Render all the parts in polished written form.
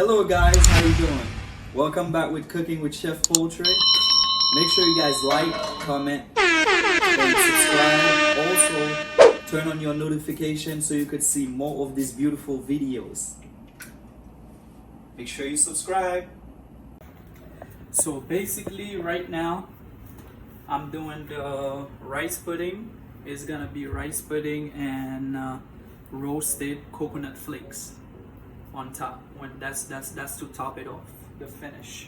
Hello guys, how you doing? Welcome back with Cooking with Chef Paultre. Make sure you guys like, comment, and subscribe. Also, turn on your notifications so you could see more of these beautiful videos. Make sure you subscribe. So basically right now, I'm doing the rice pudding. It's gonna be rice pudding and roasted coconut flakes on top. When that's to top it off, the finish.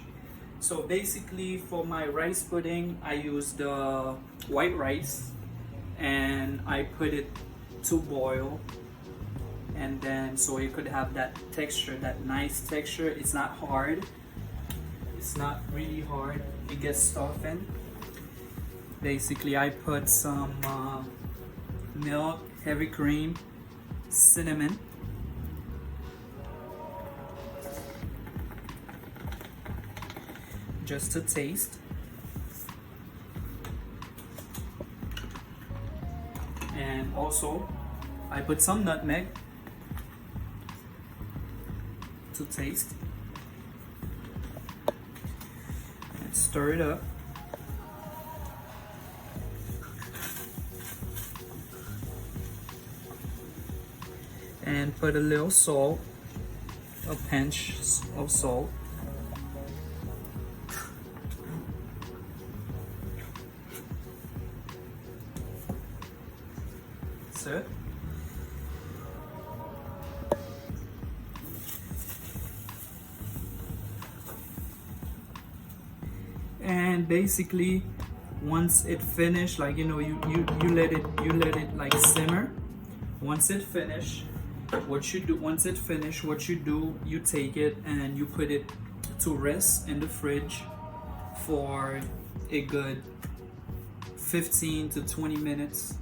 So basically for my rice pudding, I use the white rice and I put it to boil, and then so you could have that texture, that nice texture. It's not hard, it's not really hard, it gets softened. Basically I put some milk, heavy cream, cinnamon, just to taste, and also I put some nutmeg to taste, and stir it up. And put a little salt, a pinch of salt. That's it. And basically, once it finished, like you let it like simmer. Once it finished, what you do, you take it and you put it to rest in the fridge for a good 15 to 20 minutes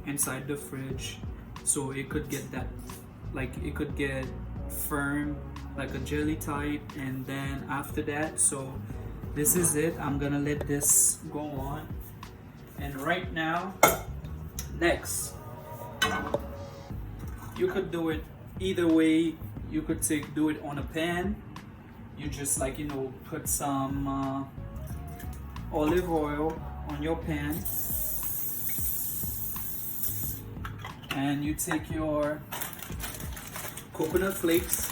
inside the fridge, so it could get that, like it could get firm like a jelly type. And then after that, so this is it. I'm gonna let this go on. And right now, next, you could do it either way. You could do it on a pan. You just put some olive oil on your pan, and you take your coconut flakes,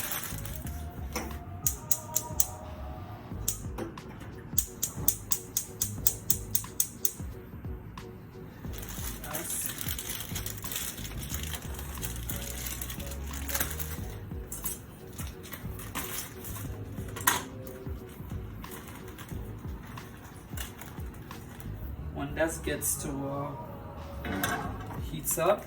when that gets to heats up,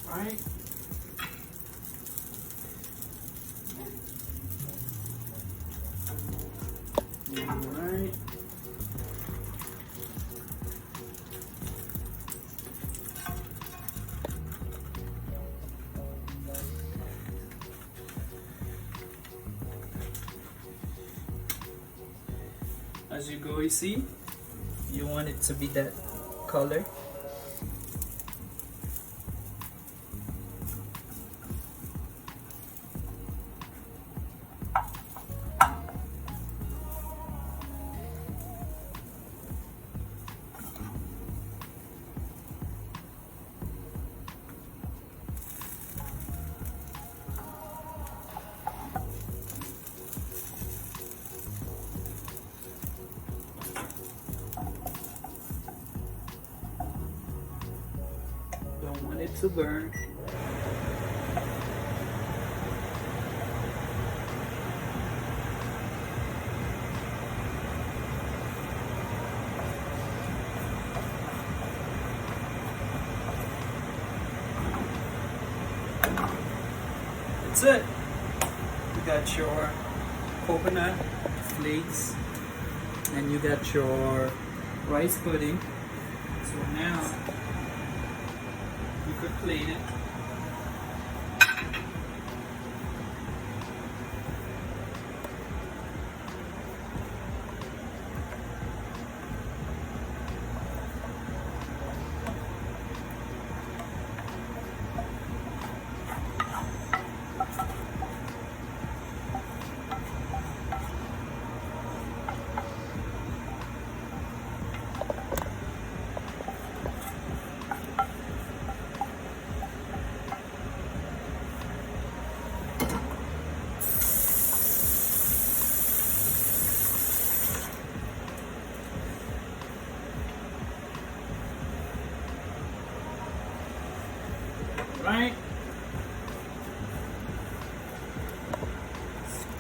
right? Alright. As you go, you see, you want it to be that color. Don't want it to burn. That's it. You got your coconut flakes and you got your rice pudding. So now you could plate it.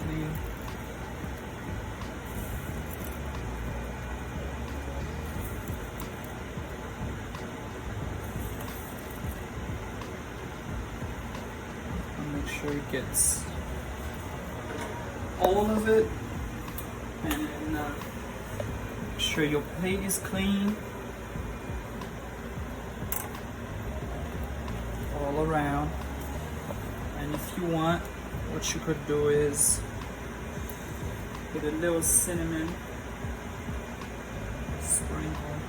clean. And make sure it gets all of it. And make sure your plate is clean all around. And if you want, what you could do is put a little cinnamon sprinkle,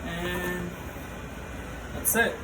and that's it.